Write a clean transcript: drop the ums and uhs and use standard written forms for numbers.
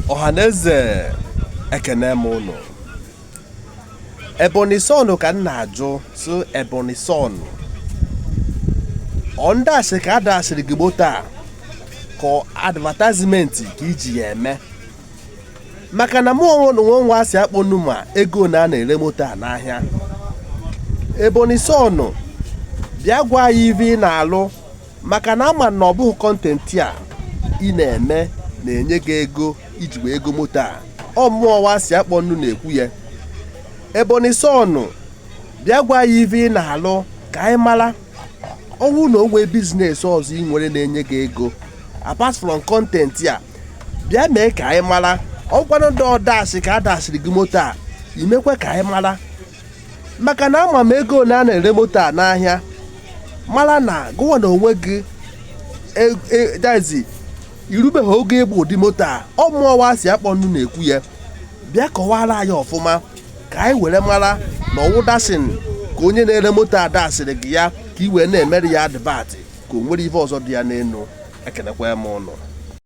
Ọhaneze ekene m unu. Ebonyi Sun ka m na-ajụ so Ebonyi Sun. Ndị asị ka adasịrị gị moto a ka advertisement ka iji ya eme. Maka na mụ onwe nwa asị akpọ numa ego na a na-ere moto a n'ahịa. Ebonyi Sun bịa gwa ya ive ị na-alụ maka na ama na ọ bụghị kọntentị a ị na-eme na-enye gị ego iji wee ego moto a. Ọ mmụọ nwa asị akpọ nnu na-ekwu ya. Ebonyi Sun bịa gwa ya ive ị na-alụ ka anyị mara ọnwụ na onwe biznes ọzọ ị nwere na-enye gị ego apart from kọntentị a bịa mee ka anyị mara ọgwanụ ndị ọdasị ka adasịrị gị moto a imekwe ka anyị mara maka na ama m ego na a na-ere moto a n'ahịa mara na gụwa na onwe gị dazi irubeghị oge ịgba ụdị moto a. Ọ mmụọ nwa si akpọ nnu na-ekwu ya. Bịa kọwara anyị ọfụma ka anyị were mara na ọwụ dasịn ka onye na-ere moto a dasịrị gị ya ka i wee na-emere ya advat ka o nwere ife ọzọ dị ya n'elu. Ekenekwa m ụnụ.